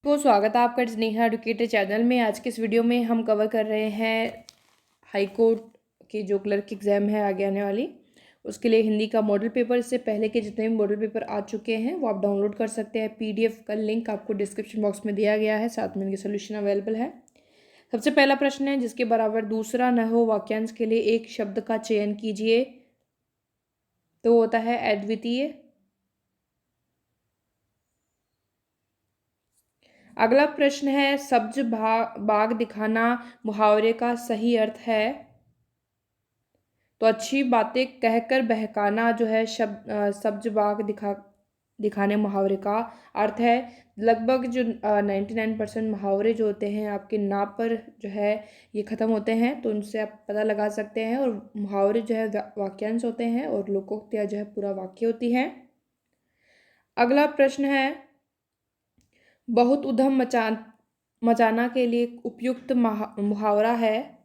तो स्वागत है आपका स्नेहा एडुकेटर चैनल में। आज के इस वीडियो में हम कवर कर रहे हैं हाई कोर्ट की जो क्लर्क एग्ज़ाम है आगे आने वाली, उसके लिए हिंदी का मॉडल पेपर। इससे पहले के जितने भी मॉडल पेपर आ चुके हैं वो आप डाउनलोड कर सकते हैं। पीडीएफ का लिंक आपको डिस्क्रिप्शन बॉक्स में दिया गया है, साथ में इनके सोल्यूशन अवेलेबल है। सबसे पहला प्रश्न है, जिसके बराबर दूसरा न हो वाक्यांश के लिए एक शब्द का चयन कीजिए। तो होता है अद्वितीय। अगला प्रश्न है, सब्ज बाग दिखाना मुहावरे का सही अर्थ है। तो अच्छी बातें कहकर बहकाना जो है सब्ज बाग दिखाने मुहावरे का अर्थ है। लगभग जो 99% मुहावरे जो होते हैं आपके ना पर जो है ये ख़त्म होते हैं, तो उनसे आप पता लगा सकते हैं। और मुहावरे जो है वाक्यांश होते हैं और लोकोक्तियाँ जो है पूरा वाक्य होती हैं। अगला प्रश्न है, बहुत उधम मचाना के लिए उपयुक्त मुहावरा है।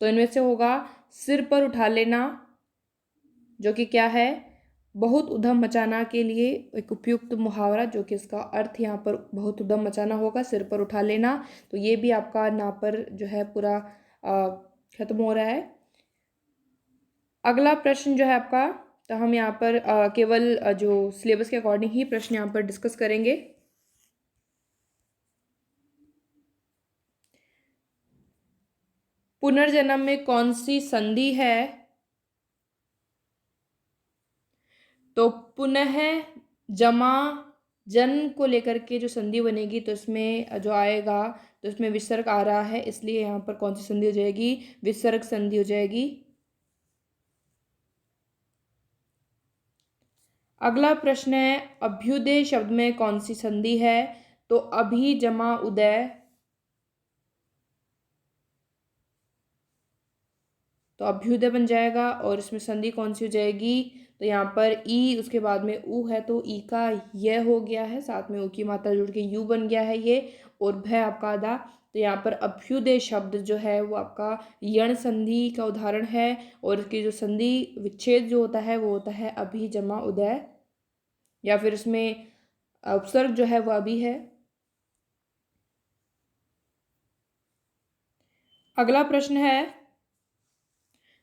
तो इनमें से होगा सिर पर उठा लेना, जो कि क्या है, बहुत उधम मचाना के लिए एक उपयुक्त मुहावरा, जो कि इसका अर्थ यहाँ पर बहुत उधम मचाना होगा, सिर पर उठा लेना। तो ये भी आपका ना पर जो है पूरा खत्म हो रहा है। अगला प्रश्न जो है आपका, तो हम यहाँ पर केवल जो सिलेबस के अकॉर्डिंग ही प्रश्न यहाँ पर डिस्कस करेंगे। पुनर्जन्म में कौन सी संधि है? तो पुनः जमा जन्म को लेकर के जो संधि बनेगी, तो इसमें जो आएगा, तो इसमें विसर्ग आ रहा है, इसलिए यहाँ पर कौन सी संधि हो जाएगी? विसर्ग संधि हो जाएगी। अगला प्रश्न है, अभ्युदय शब्द में कौन सी संधि है? तो अभी जमा उदय। तो अभ्युदय बन जाएगा। और इसमें संधि कौन सी हो जाएगी? तो यहाँ पर ई, उसके बाद में ऊ है, तो ई का यह हो गया है, साथ में ऊ की मात्रा जुड़ के यू बन गया है ये, और भय आपका आधा। तो यहाँ पर अभ्युदय शब्द जो है वो आपका यण संधि का उदाहरण है। और इसकी जो संधि विच्छेद जो होता है वो होता है अभी जमा उदय, या फिर इसमें उपसर्ग जो है वो अभी है। अगला प्रश्न है,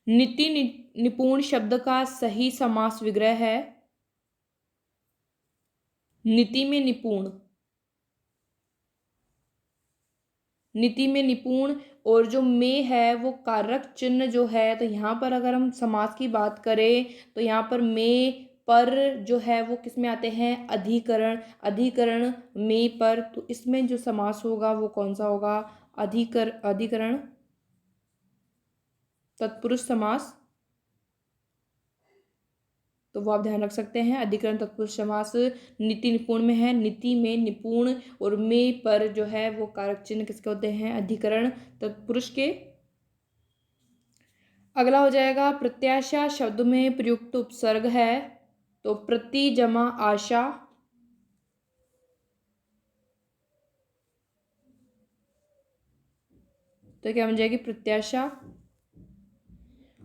नीति निपुण शब्द का सही समास विग्रह है। नीति में निपुण, नीति में निपुण, और जो में है वो कारक चिन्ह जो है, तो यहाँ पर अगर हम समास की बात करें तो यहाँ पर में पर जो है वो किस में आते हैं? अधिकरण। अधिकरण में पर, तो इसमें जो समास होगा वो कौन सा होगा? अधिकरण तत्पुरुष समास। तो वो आप ध्यान रख सकते हैं। अधिकरण तत्पुरुष समास नीति निपुण में है। नीति में निपुण और में पर जो है वो कारक चिन्ह किसके होते हैं? अधिकरण तत्पुरुष के। अगला हो जाएगा, प्रत्याशा शब्द में प्रयुक्त उपसर्ग है। तो प्रति जमा आशा। तो क्या बन जाएगी? प्रत्याशा।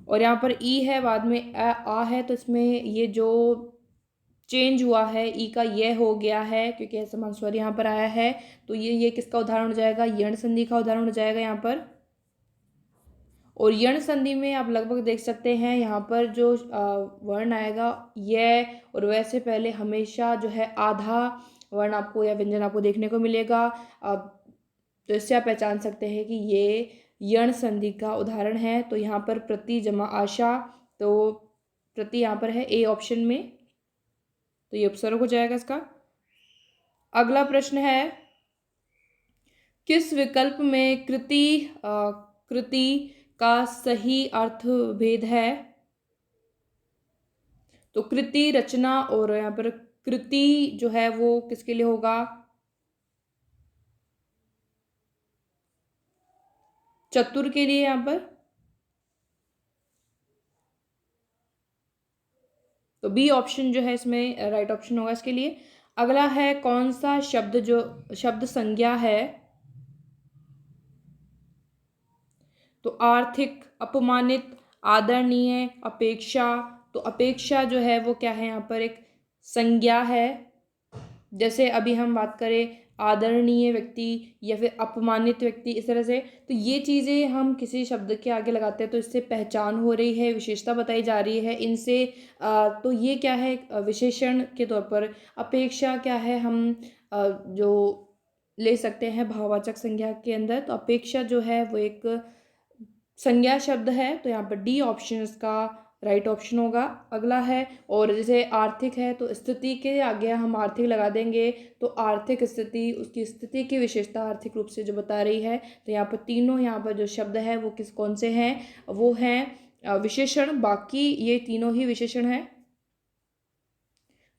और यहाँ पर ई है, बाद में आ है, तो इसमें ये जो चेंज हुआ है ई का यह हो गया है, क्योंकि ऐसा मानस्वर यहाँ पर आया है। तो ये किसका उदाहरण हो जाएगा? यण संधि का उदाहरण हो जाएगा यहाँ पर। और यण संधि में आप लगभग देख सकते हैं यहाँ पर जो वर्ण आएगा यह, और वैसे पहले हमेशा जो है आधा वर्ण आपको या व्यंजन आपको देखने को मिलेगा। तो इससे आप पहचान सकते हैं कि ये यण संधि का उदाहरण है। तो यहाँ पर प्रति जमा आशा, तो प्रति यहाँ पर है ए ऑप्शन में, तो ये उपसर्ग हो जाएगा इसका। अगला प्रश्न है, किस विकल्प में कृति का सही अर्थ भेद है? तो कृति रचना, और यहाँ पर कृति जो है वो किसके लिए होगा? चतुर के लिए यहाँ पर। तो बी ऑप्शन जो है इसमें राइट ऑप्शन होगा इसके लिए। अगला है, कौन सा शब्द जो शब्द संज्ञा है? तो आर्थिक, अपमानित, आदरणीय, अपेक्षा। तो अपेक्षा जो है वो क्या है? यहाँ पर एक संज्ञा है। जैसे अभी हम बात करें आदरणीय व्यक्ति या फिर अपमानित व्यक्ति, इस तरह से, तो ये चीज़ें हम किसी शब्द के आगे लगाते हैं तो इससे पहचान हो रही है, विशेषता बताई जा रही है इनसे। तो ये क्या है, विशेषण के तौर पर। अपेक्षा क्या है, हम जो ले सकते हैं भाववाचक संज्ञा के अंदर, तो अपेक्षा जो है वो एक संज्ञा शब्द है, तो यहाँ पर डी ऑप्शन इसका राइट ऑप्शन होगा। अगला है, और जैसे आर्थिक है तो स्थिति के आगे हम आर्थिक लगा देंगे, तो आर्थिक स्थिति, उसकी स्थिति की विशेषता आर्थिक रूप से जो बता रही है। तो यहाँ पर तीनों, यहाँ पर जो शब्द है वो कौन से हैं, वो हैं विशेषण। बाकी ये तीनों ही विशेषण हैं।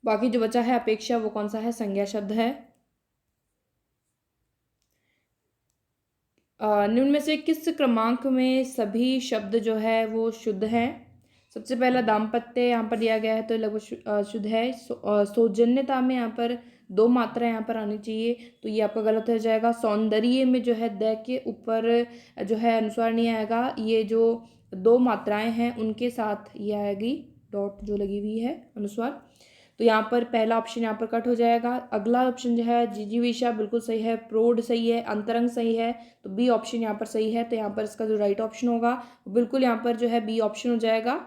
बाकी जो बचा है अपेक्षा, वो कौन सा है, संज्ञा शब्द है। निम्न में से किस क्रमांक में सभी शब्द जो है वो शुद्ध हैं। सबसे पहला दाम्पत्य यहाँ पर दिया गया है तो लगभग शुद्ध है। सौजन्यता में यहाँ पर दो मात्रा यहाँ पर आनी चाहिए, तो ये आपका गलत हो जाएगा। सौंदर्य में जो है द के ऊपर जो है अनुस्वार नहीं आएगा, ये जो दो मात्राएं हैं उनके साथ ये आएगी, डॉट जो लगी हुई है अनुस्वार। तो यहाँ पर पहला ऑप्शन यहाँ पर कट हो जाएगा। अगला ऑप्शन जो है जिजीविषा बिल्कुल सही है, प्रौढ़ सही है, अंतरंग सही है, तो बी ऑप्शन यहाँ पर सही है। तो यहाँ पर इसका जो राइट ऑप्शन होगा बिल्कुल यहाँ पर जो है बी ऑप्शन हो जाएगा।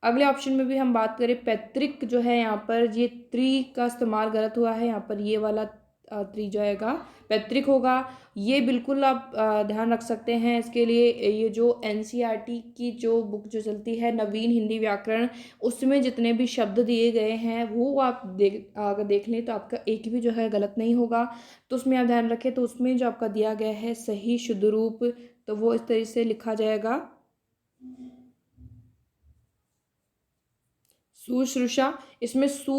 अगले ऑप्शन में भी हम बात करें पैतृक, जो है यहाँ पर ये त्रि का इस्तेमाल गलत हुआ है, यहाँ पर ये वाला त्रि जो आएगा पैतृक होगा। ये बिल्कुल आप ध्यान रख सकते हैं इसके लिए। ये जो एनसीईआरटी की जो बुक जो चलती है नवीन हिंदी व्याकरण, उसमें जितने भी शब्द दिए गए हैं वो आप अगर देख लें तो आपका एक भी जो है गलत नहीं होगा। तो उसमें आप ध्यान रखें, तो उसमें जो आपका दिया गया है सही शुद्ध रूप, तो वो इस तरह से लिखा जाएगा, शुश्रूषा। इसमें सु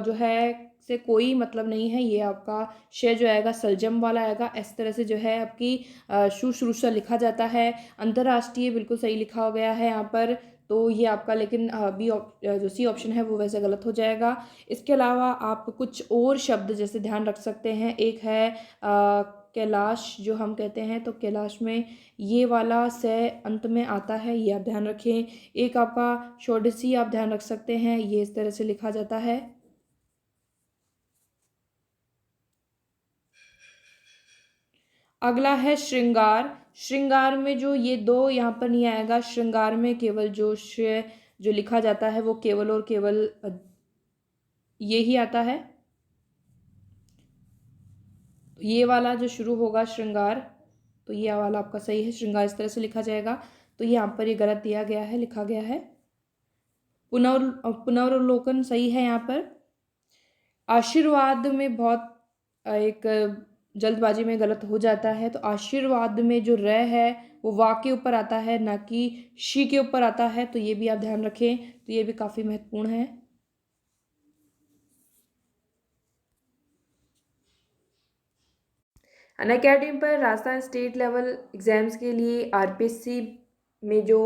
जो है से कोई मतलब नहीं है, ये आपका श जो आएगा सलजम वाला आएगा। इस तरह से जो है आपकी शुश्रूषा लिखा जाता है। अंतर्राष्ट्रीय बिल्कुल सही लिखा हो गया है यहाँ पर, तो ये आपका लेकिन बी जो सी ऑप्शन है वो वैसे गलत हो जाएगा। इसके अलावा आप कुछ और शब्द जैसे ध्यान रख सकते हैं। एक है कैलाश जो हम कहते हैं, तो कैलाश में ये वाला से अंत में आता है, ये आप ध्यान रखें। एक आपका षोडशी आप ध्यान रख सकते हैं, ये इस तरह से लिखा जाता है। अगला है श्रृंगार। श्रृंगार में जो ये दो यहाँ पर नहीं आएगा, श्रृंगार में केवल जो जो लिखा जाता है वो केवल और केवल ये ही आता है। ये वाला जो शुरू होगा श्रृंगार, तो ये वाला आपका सही है, श्रृंगार इस तरह से लिखा जाएगा। तो यहाँ पर ये गलत दिया गया है, लिखा गया है। पुनर्वलोकन सही है यहाँ पर। आशीर्वाद में बहुत एक जल्दबाजी में गलत हो जाता है, तो आशीर्वाद में जो र है वो वा के ऊपर आता है, ना कि शी के ऊपर आता है, तो ये भी आप ध्यान रखें, तो ये भी काफ़ी महत्वपूर्ण है। अनअकैडमी पर राजस्थान स्टेट लेवल एग्ज़ाम्स के लिए आरपीएससी में जो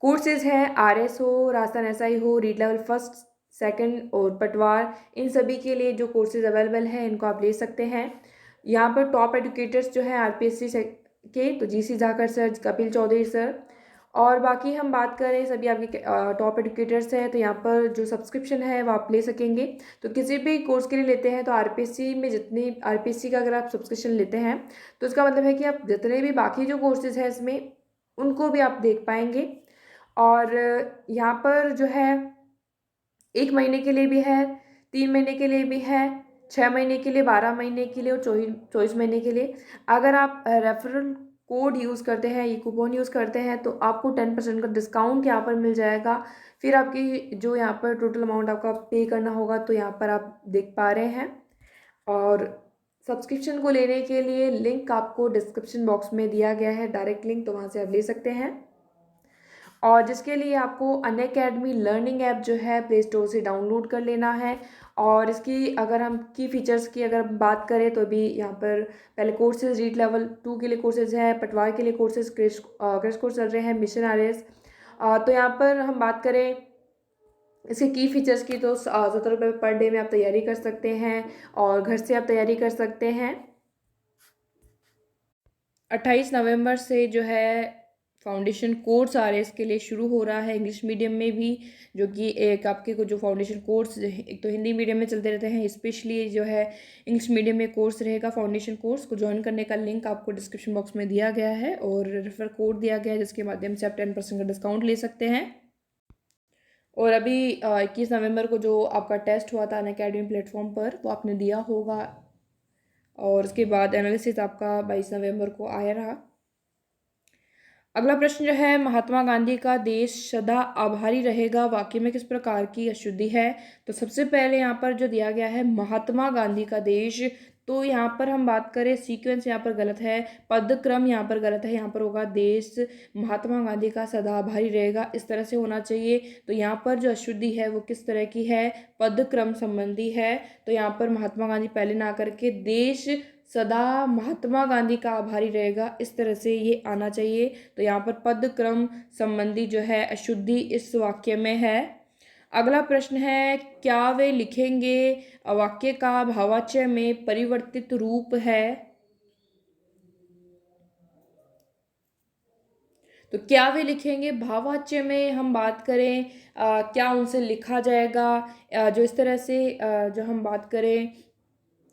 कोर्सेज है, आरएस हो, राजस्थान एसआई हो, रीड लेवल फर्स्ट सेकंड और पटवार, इन सभी के लिए जो कोर्सेज अवेलेबल हैं इनको आप ले सकते हैं। यहाँ पर टॉप एडुकेटर्स जो हैं आरपीएससी से के, तो GC Jhakar sir, Kapil Chaudhary sir, और बाकी हम बात करें सभी आपके टॉप एडुकेटर्स हैं, तो यहाँ पर जो सब्सक्रिप्शन है वो आप ले सकेंगे। तो किसी भी कोर्स के लिए लेते हैं तो आरपीएससी में जितनी आरपीएससी का अगर आप सब्सक्रिप्शन लेते हैं तो इसका मतलब है कि आप जितने भी बाकी जो कोर्सेज हैं इसमें उनको भी आप देख पाएंगे। और यहाँ पर जो है 1 महीने के लिए भी है, 3 महीने के लिए भी है, 6 महीने के लिए, 12 महीने के लिए और 24 महीने के लिए। अगर आप रेफरल कोड यूज़ करते हैं, ये कूपन यूज़ करते हैं, तो आपको 10% का डिस्काउंट यहाँ पर मिल जाएगा। फिर आपकी जो यहाँ पर टोटल अमाउंट आपका पे करना होगा, तो यहाँ पर आप देख पा रहे हैं। और सब्सक्रिप्शन को लेने के लिए लिंक आपको डिस्क्रिप्शन बॉक्स में दिया गया है, डायरेक्ट लिंक, तो वहाँ से आप ले सकते हैं। और जिसके लिए आपको अनअकैडमी लर्निंग ऐप जो है प्ले स्टोर से डाउनलोड कर लेना है। और इसकी अगर हम की फीचर्स की अगर बात करें तो अभी यहाँ पर पहले कोर्सेज रीड लेवल 2 के लिए कोर्सेज है, पटवार के लिए कोर्सेज क्रैश कोर्स चल रहे हैं, मिशन आरएस। तो यहाँ पर हम बात करें इसके की फीचर्स की, तो 70 रुपये पर डे में आप तैयारी कर सकते हैं और घर से आप तैयारी कर सकते हैं। 28 नवंबर से जो है फाउंडेशन कोर्स RS के लिए शुरू हो रहा है इंग्लिश मीडियम में भी, जो कि एक आपके को जो फाउंडेशन कोर्स एक तो हिंदी मीडियम में चलते रहते हैं, स्पेशली जो है इंग्लिश मीडियम में कोर्स रहेगा फाउंडेशन कोर्स को ज्वाइन करने का लिंक आपको डिस्क्रिप्शन बॉक्स में दिया गया है और रेफर कोड दिया गया है जिसके माध्यम से आप 10% का डिस्काउंट ले सकते हैं। और अभी 21 नवंबर को जो आपका टेस्ट हुआ था अनअकैडमी प्लेटफॉर्म पर वो आपने दिया होगा और उसके बाद एनालिसिस आपका 22 नवंबर को आया रहा। अगला प्रश्न जो है, महात्मा गांधी का देश सदा आभारी रहेगा वाक्य में किस प्रकार की अशुद्धि है? तो सबसे पहले यहाँ पर जो दिया गया है महात्मा गांधी का देश, तो यहाँ पर हम बात करें सीक्वेंस यहाँ पर गलत है, पदक्रम यहाँ पर गलत है, यहाँ पर होगा देश महात्मा गांधी का सदा आभारी रहेगा, इस तरह से होना चाहिए। तो यहाँ पर जो अशुद्धि है वो किस तरह की है? पदक्रम संबंधी है। तो यहाँ पर महात्मा गांधी पहले ना करके देश सदा महात्मा गांधी का आभारी रहेगा, इस तरह से ये आना चाहिए। तो यहाँ पर पद क्रम संबंधी जो है अशुद्धि इस वाक्य में है। अगला प्रश्न है, क्या वे लिखेंगे वाक्य का भावाच्य में परिवर्तित रूप है? तो क्या वे लिखेंगे भावाच्य में हम बात करें क्या उनसे लिखा जाएगा? जो इस तरह से जो हम बात करें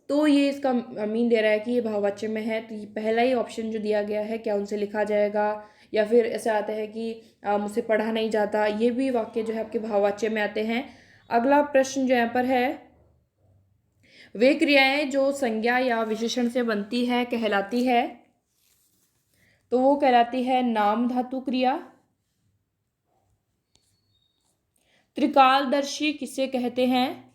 तो ये इसका मीन दे रहा है कि ये भाववाच्य में है। तो ये पहला ही ऑप्शन जो दिया गया है, क्या उनसे लिखा जाएगा, या फिर ऐसा आता है कि मुझसे पढ़ा नहीं जाता, ये भी वाक्य जो है आपके भाववाच्य में आते हैं। अगला प्रश्न जो यहाँ पर है, वे क्रियाएं जो संज्ञा या विशेषण से बनती है कहलाती है? तो वो कहलाती है नाम धातु क्रिया। त्रिकालदर्शी किसे कहते हैं?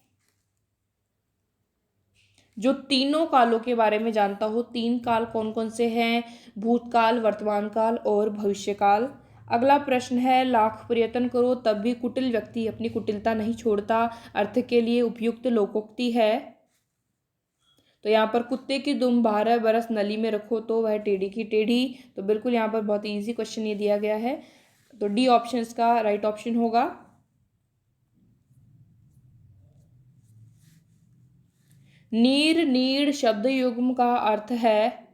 जो तीनों कालों के बारे में जानता हो। तीन काल कौन कौन से हैं? भूतकाल, वर्तमान काल और भविष्यकाल। अगला प्रश्न है, लाख प्रयत्न करो तब भी कुटिल व्यक्ति अपनी कुटिलता नहीं छोड़ता, अर्थ के लिए उपयुक्त लोकोक्ति है? तो यहाँ पर कुत्ते की दुम 12 बरस नली में रखो तो वह टेढ़ी की टेढ़ी। तो बिल्कुल यहाँ पर बहुत इजी क्वेश्चन ये दिया गया है, तो डी ऑप्शन इसका राइट ऑप्शन होगा। नीर नीड़ शब्द युग्म का अर्थ है?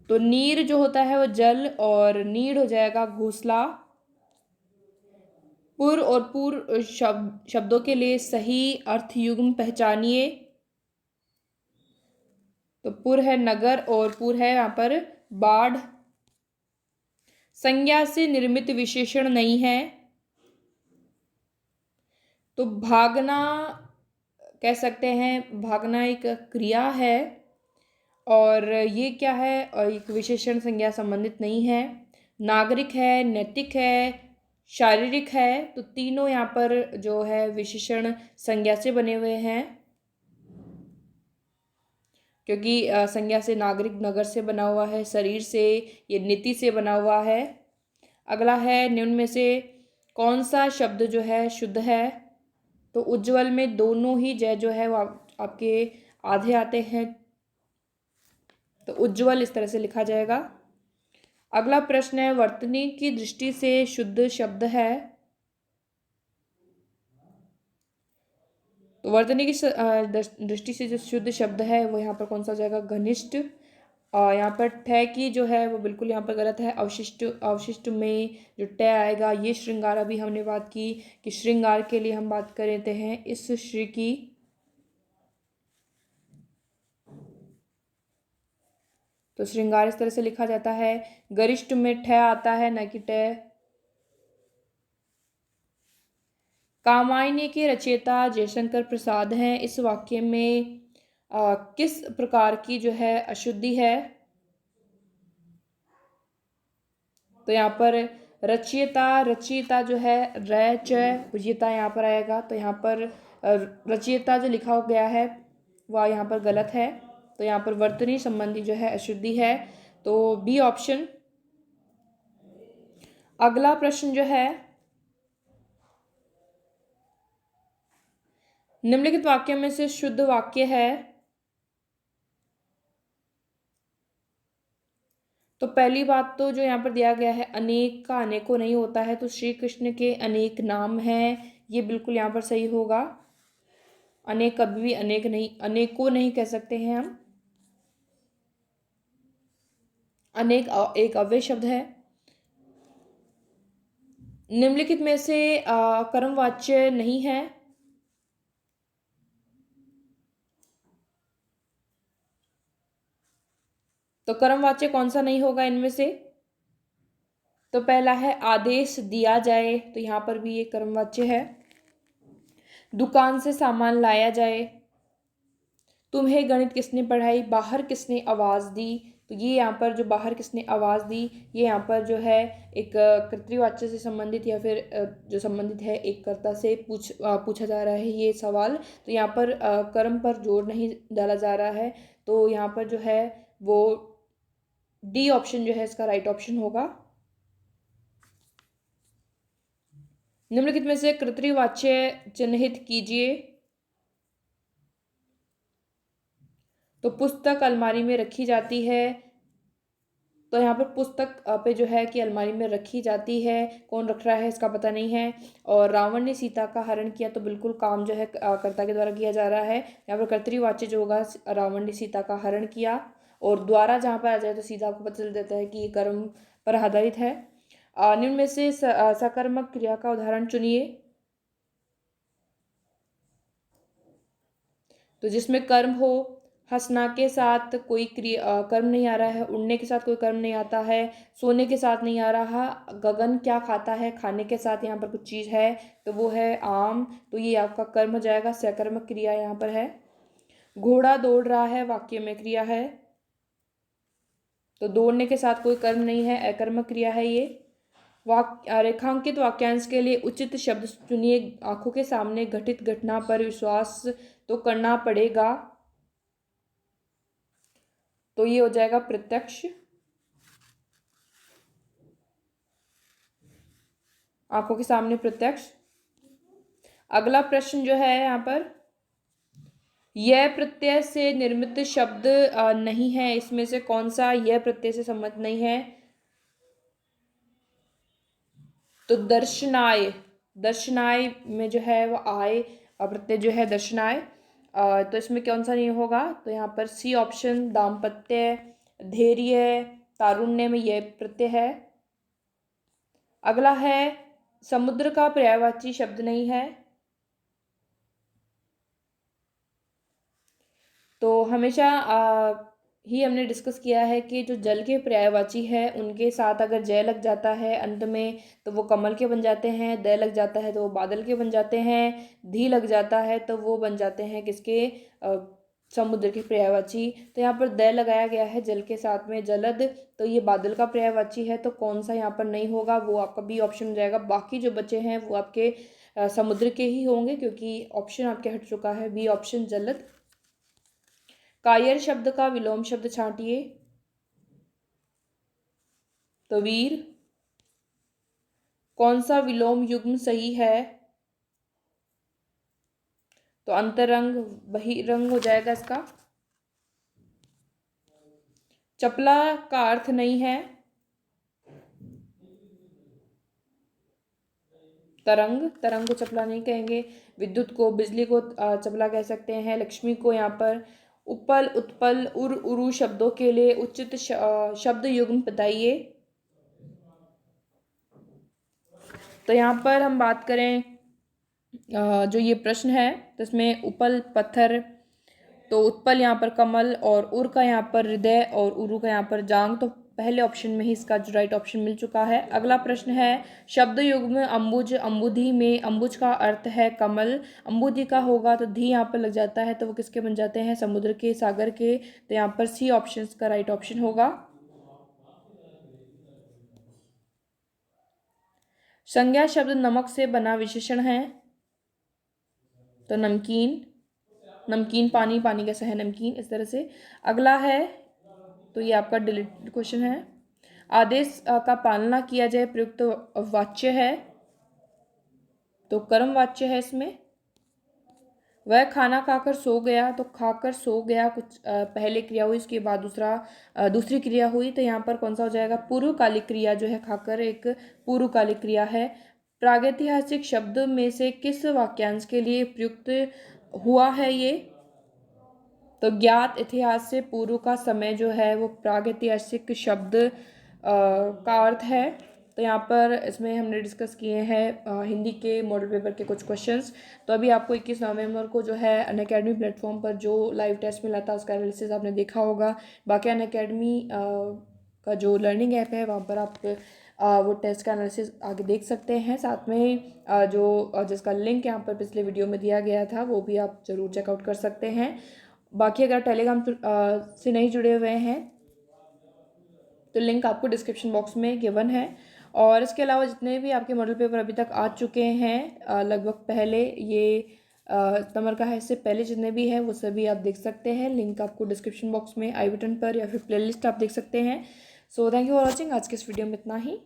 तो नीर जो होता है वो जल और नीड़ हो जाएगा घोंसला। पुर और पूर्व शब्दों के लिए सही अर्थ युग्म पहचानिए। तो पुर है नगर और पुर है यहाँ पर बाढ़। संज्ञा से निर्मित विशेषण नहीं है। तो भागना कह सकते हैं, भागना एक क्रिया है और ये क्या है, एक विशेषण संज्ञा संबंधित नहीं है। नागरिक है, नैतिक है, शारीरिक है, तो तीनों यहाँ पर जो है विशेषण संज्ञा से बने हुए हैं, क्योंकि संज्ञा से नागरिक नगर से बना हुआ है, शरीर से ये नीति से बना हुआ है। अगला है, निम्न में से कौन सा शब्द जो है शुद्ध है? तो उज्ज्वल में दोनों ही जय जो है वो आपके आधे आते हैं, तो उज्ज्वल इस तरह से लिखा जाएगा। अगला प्रश्न है, वर्तनी की दृष्टि से शुद्ध शब्द है? तो वर्तनी की दृष्टि से जो शुद्ध शब्द है वो यहाँ पर कौन सा हो जाएगा? घनिष्ठ। और यहाँ पर ठय की जो है वो बिल्कुल यहाँ पर गलत है। अवशिष्ट, अवशिष्ट में जो टय आएगा ये श्रृंगार, अभी हमने बात की कि श्रृंगार के लिए हम बात कर रहे हैं इस श्री की। तो श्रृंगार इस तरह से लिखा जाता है। गरिष्ठ में ठय आता है न कि टय। कामायनी के रचयिता जयशंकर प्रसाद हैं, इस वाक्य में किस प्रकार की जो है अशुद्धि है? तो यहाँ पर रचयिता, रचयिता जो है रच विजेता यहाँ पर आएगा, तो यहाँ पर रचयिता जो लिखा गया है वह यहाँ पर गलत है। तो यहाँ पर वर्तनी संबंधी जो है अशुद्धि है, तो बी ऑप्शन। अगला प्रश्न जो है, निम्नलिखित वाक्यों में से शुद्ध वाक्य है? तो पहली बात तो जो यहाँ पर दिया गया है, अनेक का अनेकों नहीं होता है, तो श्री कृष्ण के अनेक नाम हैं, ये बिल्कुल यहाँ पर सही होगा। अनेक कभी भी अनेक नहीं, अनेकों नहीं कह सकते हैं हम। अनेक एक अव्यय शब्द है। निम्नलिखित में से कर्मवाच्य नहीं है। तो कर्मवाच्य कौन सा नहीं होगा इनमें से? तो पहला है आदेश दिया जाए, तो यहाँ पर भी ये कर्मवाच्य है। दुकान से सामान लाया जाए। तुम्हें गणित किसने पढ़ाई, बाहर किसने आवाज़ दी। तो ये यहाँ पर जो बाहर किसने आवाज़ दी, ये यहाँ पर जो है एक कर्तृवाच्य से संबंधित या फिर जो संबंधित है एक कर्ता से पूछा जा रहा है ये सवाल। तो यहाँ पर कर्म पर जोर नहीं डाला जा रहा है। तो यहाँ पर जो है वो डी ऑप्शन जो है इसका राइट ऑप्शन होगा। निम्नलिखित में से कर्तृवाच्य चिन्हित कीजिए। तो पुस्तक अलमारी में रखी जाती है। तो यहाँ पर पुस्तक पे जो है कि अलमारी में रखी जाती है, कौन रख रहा है इसका पता नहीं है। और रावण ने सीता का हरण किया, तो बिल्कुल काम जो है कर्ता के द्वारा किया जा रहा है। यहाँ पर कर्तृवाच्य जो होगा रावण ने सीता का हरण किया। और द्वारा जहाँ पर आ जाए तो सीधा आपको पता चल देता है कि ये कर्म पर आधारित है। निम्न में से सकर्मक क्रिया का उदाहरण चुनिए। तो जिसमें कर्म हो, हंसना के साथ कोई क्रिया कर्म नहीं आ रहा है, उड़ने के साथ कोई कर्म नहीं आता है, सोने के साथ नहीं आ रहा। गगन क्या खाता है, खाने के साथ यहाँ पर कुछ चीज़ है, तो वो है आम। तो ये आपका कर्म हो जाएगा, सकर्मक क्रिया यहाँ पर है। घोड़ा दौड़ रहा है, वाक्य में क्रिया है। तो दौड़ने के साथ कोई कर्म नहीं है, अकर्मक क्रिया है ये। रेखांकित वाक्यांश के लिए उचित शब्द चुनिए। आंखों के सामने घटित घटना पर विश्वास तो करना पड़ेगा। तो ये हो जाएगा प्रत्यक्ष। आंखों के सामने प्रत्यक्ष। अगला प्रश्न जो है यहाँ पर, यह प्रत्यय से निर्मित शब्द नहीं है, इसमें से कौन सा यह प्रत्यय से संबंधित नहीं है। तो दर्शनाय, दर्शनाय में जो है वो आय प्रत्यय जो है दर्शनाय। तो इसमें कौन सा नहीं होगा, तो यहाँ पर सी ऑप्शन दाम्पत्य, धैर्य, तारुण्य में यह प्रत्यय है। अगला है समुद्र का पर्यायवाची शब्द नहीं है। तो हमेशा ही हमने डिस्कस किया है कि जो जल के पर्यायवाची है उनके साथ अगर जय लग जाता है अंत में तो वो कमल के बन जाते हैं, दय लग जाता है तो वो बादल के बन जाते हैं, धी लग जाता है तो वो बन जाते हैं किसके, समुद्र के पर्यायवाची। तो यहाँ पर दय लगाया गया है जल के साथ में, जलद, तो ये बादल का पर्यायवाची है। तो कौन सा यहाँ पर नहीं होगा, वो आपका बी ऑप्शन हो जाएगा। बाकी जो बचे हैं वो आपके समुद्र के ही होंगे क्योंकि ऑप्शन आपके हट चुका है, बी ऑप्शन जलद। कायर शब्द का विलोम शब्द छांटिए। तो वीर, कौन सा विलोम युग्म सही है। तो अंतरंग बहिरंग हो जाएगा इसका। चपला का अर्थ नहीं है तरंग, तरंग को चपला नहीं कहेंगे। विद्युत को, बिजली को चपला कह सकते हैं। लक्ष्मी को यहाँ पर उपल, उत्पल, उर, उरु शब्दों के लिए उचित शब्द युग्म बताइए। तो यहाँ पर हम बात करें जो ये प्रश्न है तो इसमें उपल पत्थर, तो उत्पल यहाँ पर कमल, और उर का यहाँ पर हृदय, और उरु का यहाँ पर जांग। तो पहले ऑप्शन में ही इसका जो राइट ऑप्शन मिल चुका है। अगला प्रश्न है शब्द युग्म अंबुज, अंबुधि में अंबुज का अर्थ है कमल, अंबुधि का होगा तो धी यहाँ पर लग जाता है तो वो किसके बन जाते हैं, समुद्र के, सागर के। तो यहाँ पर सी ऑप्शन का राइट ऑप्शन होगा। संज्ञा शब्द नमक से बना विशेषण है। तो नमकीन, नमकीन पानी, पानी कैसा है नमकीन, इस तरह से। अगला है तो ये आपका डिलीट क्वेश्चन है। आदेश का पालना किया जाए प्रयुक्त वाच्य है। तो कर्म वाच्य है इसमें। वह खाना खाकर सो गया, तो खाकर सो गया कुछ पहले क्रिया हुई, उसके बाद दूसरी क्रिया हुई। तो यहाँ पर कौन सा हो जाएगा, पूर्वकालिक क्रिया जो है खाकर एक पूर्वकालिक क्रिया है। प्रागैतिहासिक शब्द में से किस वाक्यांश के लिए प्रयुक्त हुआ है ये। तो ज्ञात इतिहास से पूर्व का समय जो है वो प्रागैतिहासिक शब्द का अर्थ है। तो यहाँ पर इसमें हमने डिस्कस किए हैं हिंदी के मॉडल पेपर के कुछ क्वेश्चंस। तो अभी आपको 21 नवंबर को जो है अनअकैडमी प्लेटफॉर्म पर जो लाइव टेस्ट मिला था उसका एनालिसिस आपने देखा होगा। बाकी अनअकैडमी का जो लर्निंग ऐप है वहाँ पर आप वो टेस्ट का एनालिसिस आगे देख सकते हैं। साथ में जिसका लिंक यहाँ पर पिछले वीडियो में दिया गया था वो भी आप ज़रूर चेकआउट कर सकते हैं। बाकी अगर टेलीग्राम से नहीं जुड़े हुए हैं तो लिंक आपको डिस्क्रिप्शन बॉक्स में गिवन है। और इसके अलावा जितने भी आपके मॉडल पेपर अभी तक आ चुके हैं लगभग पहले ये सितंबर का है, इससे पहले जितने भी हैं वो सभी आप देख सकते हैं। लिंक आपको डिस्क्रिप्शन बॉक्स में आई बटन पर या फिर प्लेलिस्ट आप देख सकते हैं। So thank you for watching. आज के इस वीडियो में इतना ही।